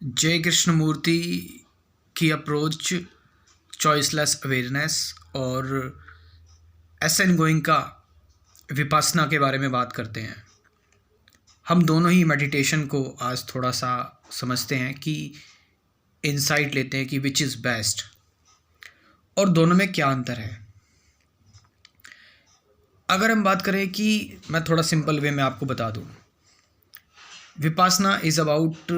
जय कृष्णमूर्ति की approach choiceless awareness और एन गोइंग का विपासना के बारे में बात करते हैं। हम दोनों ही मेडिटेशन को आज थोड़ा सा समझते हैं कि इंसाइट लेते हैं कि विच इज़ बेस्ट और दोनों में क्या अंतर है। अगर हम बात करें कि मैं थोड़ा सिंपल वे में आपको बता दूं, विपासना इज़ अबाउट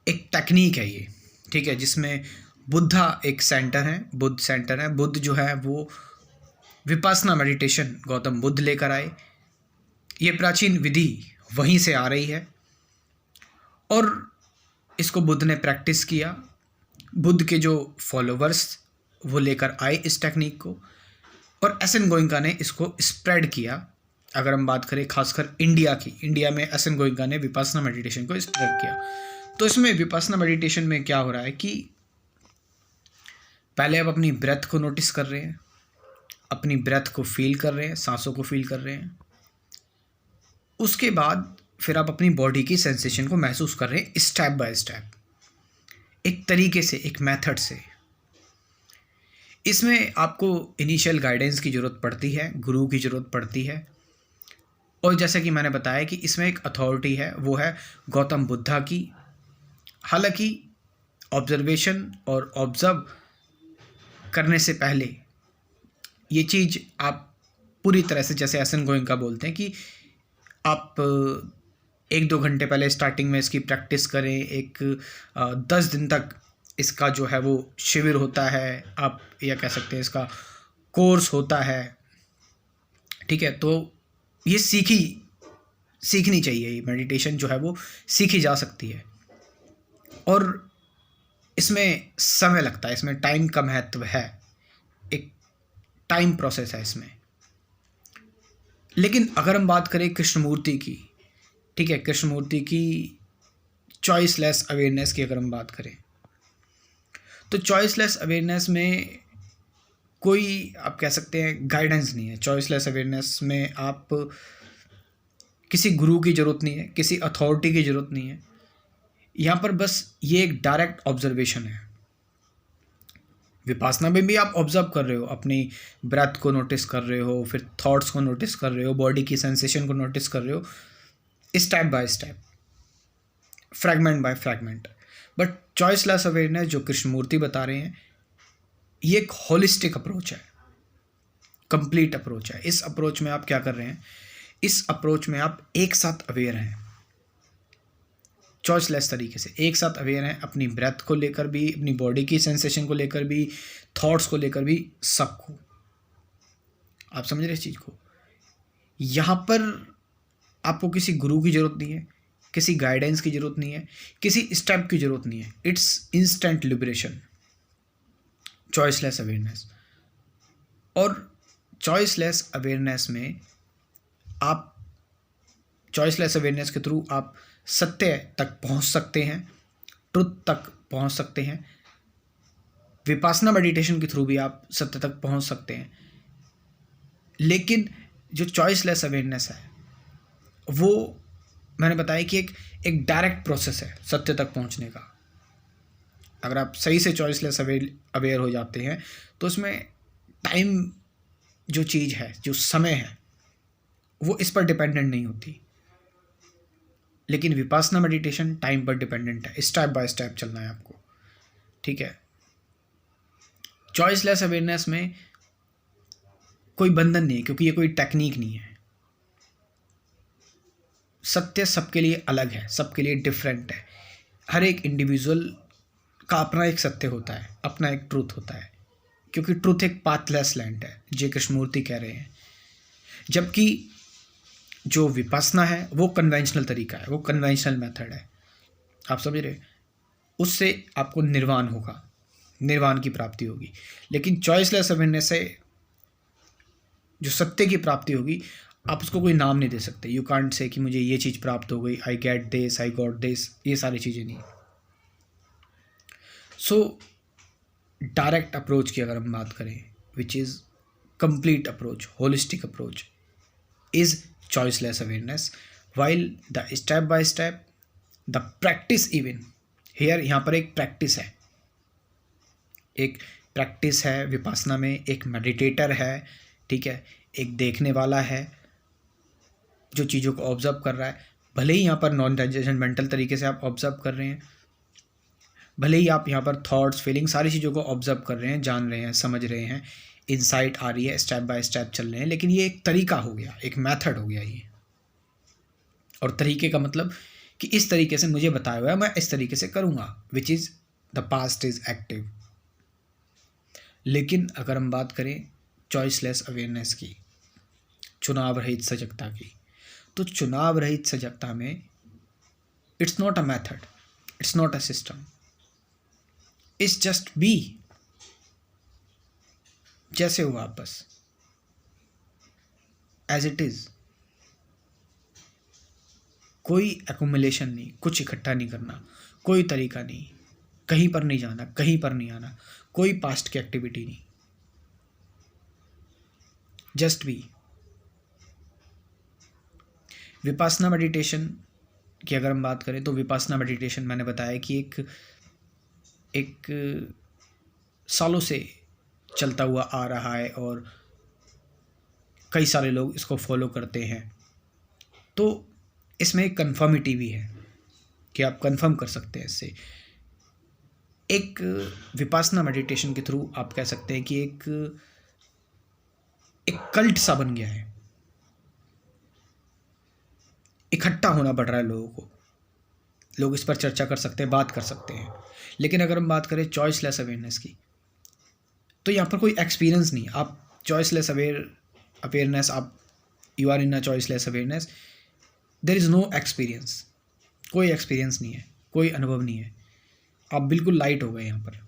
एक टेक्निक है ये, ठीक है, जिसमें बुद्धा एक सेंटर है, बुद्ध सेंटर है। बुद्ध जो है वो विपासना मेडिटेशन गौतम बुद्ध लेकर आए। ये प्राचीन विधि वहीं से आ रही है और इसको बुद्ध ने प्रैक्टिस किया। बुद्ध के जो फॉलोवर्स वो लेकर आए इस टेक्निक को और एन गोइंका ने इसको स्प्रेड किया। अगर हम बात करें खासकर इंडिया की, इंडिया में एन गोइंका ने विपासना मेडिटेशन को स्प्रेड किया। तो इसमें विपासना मेडिटेशन में क्या हो रहा है कि पहले आप अपनी ब्रेथ को नोटिस कर रहे हैं, अपनी ब्रेथ को फील कर रहे हैं, सांसों को फील कर रहे हैं। उसके बाद फिर आप अपनी बॉडी की सेंसेशन को महसूस कर रहे हैं स्टेप बाय स्टेप, एक तरीके से, एक मेथड से। इसमें आपको इनिशियल गाइडेंस की ज़रूरत पड़ती है, गुरु की ज़रूरत पड़ती है। और जैसे कि मैंने बताया कि इसमें एक अथॉरिटी है, वो है गौतम बुद्धा की। हालांकि ऑब्जर्वेशन और ऑब्जर्व करने से पहले ये चीज़ आप पूरी तरह से, जैसे एन गोइंका बोलते हैं कि आप 1-2 घंटे पहले स्टार्टिंग में इसकी प्रैक्टिस करें। एक 10 दिन तक इसका जो है वो शिविर होता है, आप या कह सकते हैं इसका कोर्स होता है, ठीक है। तो ये सीखनी चाहिए, ये मेडिटेशन जो है वो सीखी जा सकती है और इसमें समय लगता है, इसमें टाइम का महत्व है, एक टाइम प्रोसेस है इसमें। लेकिन अगर हम बात करें कृष्णमूर्ति की, ठीक है, कृष्णमूर्ति की चॉइसलेस अवेयरनेस की अगर हम बात करें तो चॉइसलेस अवेयरनेस में कोई, आप कह सकते हैं, गाइडेंस नहीं है। चॉइसलेस अवेयरनेस में आप किसी गुरु की ज़रूरत नहीं है, किसी अथॉरिटी की ज़रूरत नहीं है। यहाँ पर बस ये एक डायरेक्ट ऑब्जर्वेशन है। विपासना में भी आप ऑब्जर्व कर रहे हो, अपनी ब्रेथ को नोटिस कर रहे हो, फिर थॉट्स को नोटिस कर रहे हो, बॉडी की सेंसेशन को नोटिस कर रहे हो, step by step, fragment by fragment. But choiceless awareness जो कृष्णमूर्ति बता रहे हैं, ये एक होलिस्टिक अप्रोच है, कंप्लीट अप्रोच है। इस अप्रोच में आप क्या कर रहे हैं, इस अप्रोच में आप एक साथ अवेयर हैं, चॉइसलेस तरीके से एक साथ अवेयर हैं, अपनी ब्रेथ को लेकर भी, अपनी बॉडी की सेंसेशन को लेकर भी, थॉट्स को लेकर भी, सबको। आप समझ रहे इस चीज़ को। यहाँ पर आपको किसी गुरु की ज़रूरत नहीं है, किसी गाइडेंस की ज़रूरत नहीं है, किसी स्टेप की ज़रूरत नहीं है। It's instant liberation, choiceless awareness. और चॉइसलेस अवेयरनेस में आप, चॉइसलेस अवेयरनेस के थ्रू आप सत्य तक पहुंच सकते हैं, ट्रुथ तक पहुंच सकते हैं। विपासना मेडिटेशन के थ्रू भी आप सत्य तक पहुंच सकते हैं। लेकिन जो चॉइसलेस अवेयरनेस है वो मैंने बताया कि एक डायरेक्ट प्रोसेस है सत्य तक पहुंचने का। अगर आप सही से चॉइसलेस अवेयर हो जाते हैं तो उसमें टाइम जो चीज़ है, जो समय है, वो इस पर डिपेंडेंट नहीं होती। लेकिन विपासना मेडिटेशन टाइम पर डिपेंडेंट है, स्टेप बाय स्टेप चलना है आपको, ठीक है। चॉइसलेस अवेयरनेस में कोई बंधन नहीं है, क्योंकि ये कोई टेक्निक नहीं है। सत्य सबके लिए अलग है, सबके लिए डिफरेंट है। हर एक इंडिविजुअल का अपना एक सत्य होता है, अपना एक ट्रूथ होता है, क्योंकि ट्रूथ एक पाथलेस लैंड है, जय कृष्णमूर्ति कह रहे हैं। जबकि जो विपासना है वो कन्वेंशनल तरीका है, वो कन्वेंशनल मेथड है, आप समझ रहे। उससे आपको निर्वाण होगा, निर्वाण की प्राप्ति होगी। लेकिन चॉइसलेस अवेयरनेस से जो सत्य की प्राप्ति होगी, आप उसको कोई नाम नहीं दे सकते। यू कांट से कि मुझे ये चीज़ प्राप्त हो गई, I get this, I got this, ये सारी चीज़ें नहीं। सो डायरेक्ट अप्रोच की अगर हम बात करें, which is complete approach, holistic approach, is choiceless awareness, while the step by step, the practice even here यहाँ पर एक प्रैक्टिस है, एक प्रैक्टिस है विपासना में, एक मेडिटेटर है, ठीक है, एक देखने वाला है जो चीज़ों को ऑब्जर्व कर रहा है। भले ही यहाँ पर नॉन जजमेंटल तरीके से आप ऑब्जर्व कर रहे हैं, भले ही आप यहाँ पर थॉट्स, फीलिंग, सारी चीज़ों को ऑब्जर्व कर रहे हैं, जान रहे हैं, समझ रहे हैं, इंसाइट आ रही है, स्टेप बाय स्टेप चल रहे हैं, लेकिन ये एक तरीका हो गया, एक मेथड हो गया ये। और तरीके का मतलब कि इस तरीके से मुझे बताया हुआ है, मैं इस तरीके से करूँगा, which is the past is active. लेकिन अगर हम बात करें चॉइसलेस अवेयरनेस की, चुनाव रहित सजगता की, तो चुनाव रहित सजगता में it's not a method, it's not a system, it's just be, जैसे हो आप बस, एज इट इज। कोई एक्युमुलेशन नहीं, कुछ इकट्ठा नहीं करना, कोई तरीका नहीं, कहीं पर नहीं जाना, कहीं पर नहीं आना, कोई पास्ट की एक्टिविटी नहीं, जस्ट बी। विपासना मेडिटेशन की अगर हम बात करें तो विपासना मेडिटेशन मैंने बताया कि एक सालों से चलता हुआ आ रहा है और कई सारे लोग इसको फॉलो करते हैं। तो इसमें एक कन्फर्मिटी भी है कि आप कन्फर्म कर सकते हैं इससे। एक विपासना मेडिटेशन के थ्रू आप कह सकते हैं कि एक कल्ट सा बन गया है, इकट्ठा होना पड़ रहा है लोगों को, लोग इस पर चर्चा कर सकते हैं, बात कर सकते हैं। लेकिन अगर हम बात करें चॉइसलेस अवेयरनेस की, तो यहाँ पर कोई एक्सपीरियंस नहीं। आप चॉइसलेस अवेयरनेस, आप you are in a choiceless awareness, there is no experience, कोई एक्सपीरियंस नहीं है, कोई अनुभव नहीं है, आप बिल्कुल लाइट हो गए यहाँ पर।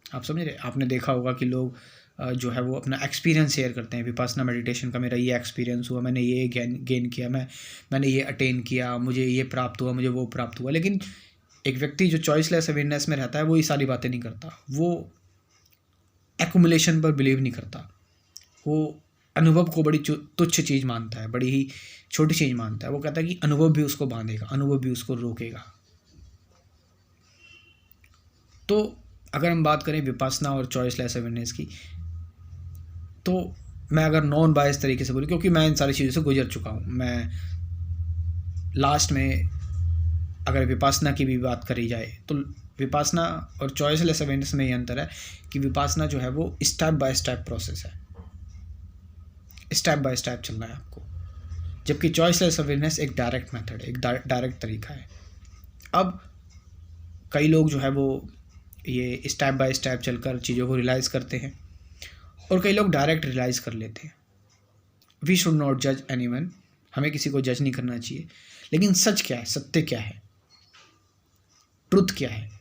आप समझ रहे? आपने देखा होगा कि लोग जो है वो अपना एक्सपीरियंस शेयर करते हैं, विपासना मेडिटेशन का मेरा ये एक्सपीरियंस हुआ, मैंने ये गेन किया, मैंने ये अटेन किया, मुझे ये प्राप्त हुआ, मुझे वो प्राप्त हुआ। लेकिन एक व्यक्ति जो चॉइसलेस अवेयरनेस में रहता है वो ये सारी बातें नहीं करता, वो एक्युमुलेशन पर बिलीव नहीं करता, वो अनुभव को बड़ी तुच्छ चीज़ मानता है, बड़ी ही छोटी चीज़ मानता है। वो कहता है कि अनुभव भी उसको बांधेगा, अनुभव भी उसको रोकेगा। तो अगर हम बात करें विपासना और चॉइसलेस अवेयरनेस की, तो मैं अगर नॉन बायस तरीके से बोलूँ, क्योंकि मैं इन सारी चीज़ों से गुजर चुका हूँ, मैं लास्ट में अगर विपासना की भी बात करी जाए तो विपासना और चॉइसलेस अवेयरनेस में ये अंतर है कि विपासना जो है वो स्टेप बाय स्टेप प्रोसेस है, स्टेप बाय स्टेप चलना है आपको, जबकि चॉइसलेस अवेयरनेस एक डायरेक्ट मेथड है, एक डायरेक्ट तरीका है। अब कई लोग जो है वो ये स्टेप बाय स्टेप चलकर चीज़ों को रियलाइज़ करते हैं और कई लोग डायरेक्ट रियलाइज़ कर लेते हैं। वी शुड नॉट जज एनीवन, हमें किसी को जज नहीं करना चाहिए। लेकिन सच क्या है, सत्य क्या है, ट्रुथ क्या है?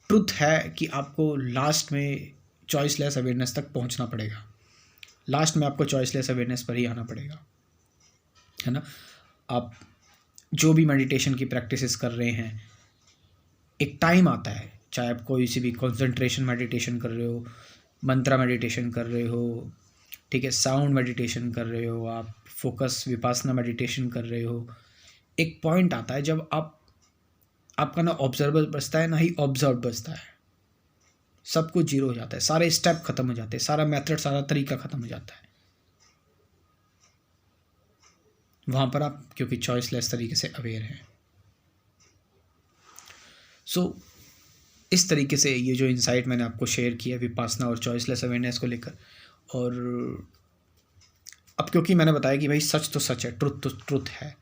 ट्रुथ है कि आपको लास्ट में चॉइसलेस अवेयरनेस तक पहुंचना पड़ेगा, लास्ट में आपको चॉइसलेस अवेयरनेस पर ही आना पड़ेगा, है ना। आप जो भी मेडिटेशन की प्रैक्टिसेस कर रहे हैं, एक टाइम आता है, चाहे आप कोई सी भी कॉन्सेंट्रेशन मेडिटेशन कर रहे हो, मंत्रा मेडिटेशन कर रहे हो, ठीक है, साउंड मेडिटेशन कर रहे हो, आप फोकस विपासना मेडिटेशन कर रहे हो, एक पॉइंट आता है जब आपका ना ऑब्जर्वर बचता है ना ही ऑब्जर्व बचता है, सब कुछ जीरो हो जाता है, सारे स्टेप खत्म हो जाते हैं, सारा मेथड, सारा तरीका खत्म हो जाता है। वहाँ पर आप क्योंकि चॉइसलेस तरीके से अवेयर हैं। सो इस तरीके से ये जो इंसाइट मैंने आपको शेयर किया विपासना और चॉइसलेस अवेयरनेस को लेकर, और अब क्योंकि मैंने बताया कि भाई सच तो सच है, ट्रुथ तो ट्रुथ है,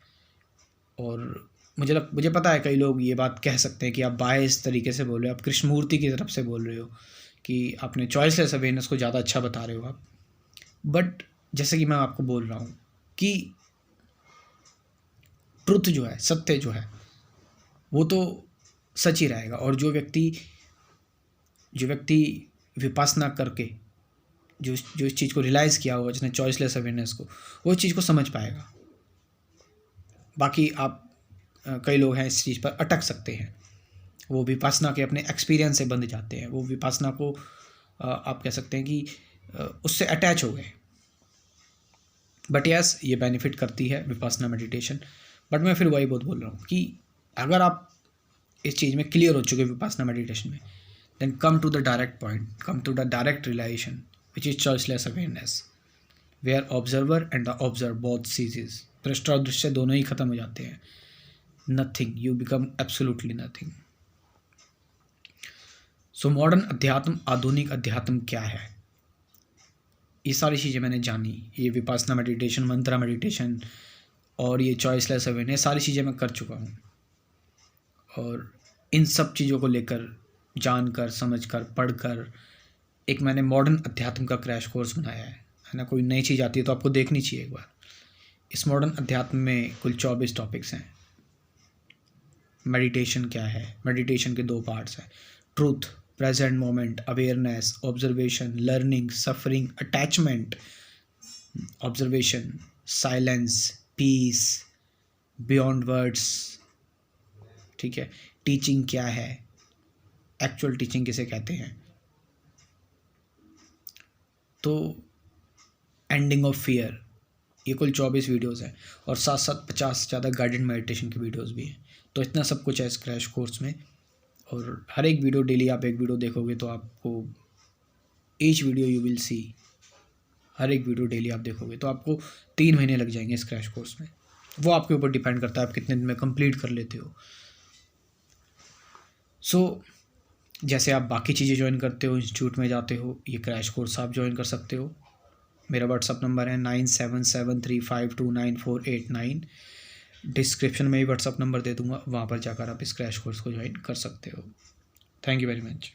और मुझे पता है कई लोग ये बात कह सकते हैं कि आप बायस तरीके से बोल रहे हो, आप कृष्णमूर्ति की तरफ से बोल रहे हो कि आपने चॉइसलेस अवेयरनेस को ज़्यादा अच्छा बता रहे हो आप। बट जैसे कि मैं आपको बोल रहा हूँ कि ट्रुथ जो है, सत्य जो है, वो तो सच ही रहेगा। और जो व्यक्ति विपासना करके जो इस चीज़ को रियलाइज़ किया होगा, जिसने चॉइसलेस अवेयरनेस को, वो इस चीज़ को समझ पाएगा। बाकी आप कई लोग हैं इस चीज़ पर अटक सकते हैं, वो विपासना के अपने एक्सपीरियंस से बंध जाते हैं, वो विपासना को आप कह सकते हैं कि उससे अटैच हो गए। बट यस, ये बेनिफिट करती है विपासना मेडिटेशन। बट मैं फिर वही बोल रहा हूँ कि अगर आप इस चीज़ में क्लियर हो चुके हो विपासना मेडिटेशन में, then come to the direct point, come to the direct realization which is choiceless awareness, where observer and the observe both ceases, दृष्टा और दृश्य दोनों ही खत्म हो जाते हैं, nothing, you become absolutely nothing. So modern अध्यात्म, आधुनिक अध्यात्म क्या है, ये सारी चीज़ें मैंने जानी, ये विपासना मेडिटेशन, मंत्रा मेडिटेशन और ये चॉइसलेस अवेयरनेस, सारी चीज़ें मैं कर चुका हूँ। और इन सब चीज़ों को लेकर, जानकर, समझकर, पढ़कर एक मैंने मॉडर्न अध्यात्म का क्रैश कोर्स बनाया है ना। कोई नई चीज़ आती है तो आपको देखनी चाहिए एक बार। इस मॉडर्न अध्यात्म में कुल 24 टॉपिक्स हैं। मेडिटेशन क्या है, मेडिटेशन के 2 पार्ट्स हैं, truth, present moment, awareness, observation, learning, suffering, attachment, observation, silence, peace, beyond words, ठीक है। टीचिंग क्या है, एक्चुअल टीचिंग किसे कहते हैं, तो एंडिंग ऑफ फियर, ये कुल 24 वीडियोस हैं और साथ साथ 50 से ज़्यादा गाइडेड मेडिटेशन की वीडियोस भी हैं। तो इतना सब कुछ है इस क्रैश कोर्स में। और हर एक वीडियो, डेली आप एक वीडियो देखोगे तो आपको each video you will see, हर एक वीडियो डेली आप देखोगे तो आपको 3 महीने लग जाएंगे इस क्रैश कोर्स में। वो आपके ऊपर डिपेंड करता है आप कितने दिन में कंप्लीट कर लेते हो। सो जैसे आप बाकी चीज़ें ज्वाइन करते हो, इंस्टीट्यूट में जाते हो, ये क्रैश कोर्स आप ज्वाइन कर सकते हो। मेरा व्हाट्सअप नंबर है 9773529489। डिस्क्रिप्शन में ही व्हाट्सअप नंबर दे दूँगा, वहाँ पर जाकर आप इस क्रैश कोर्स को ज्वाइन कर सकते हो। Thank you very much.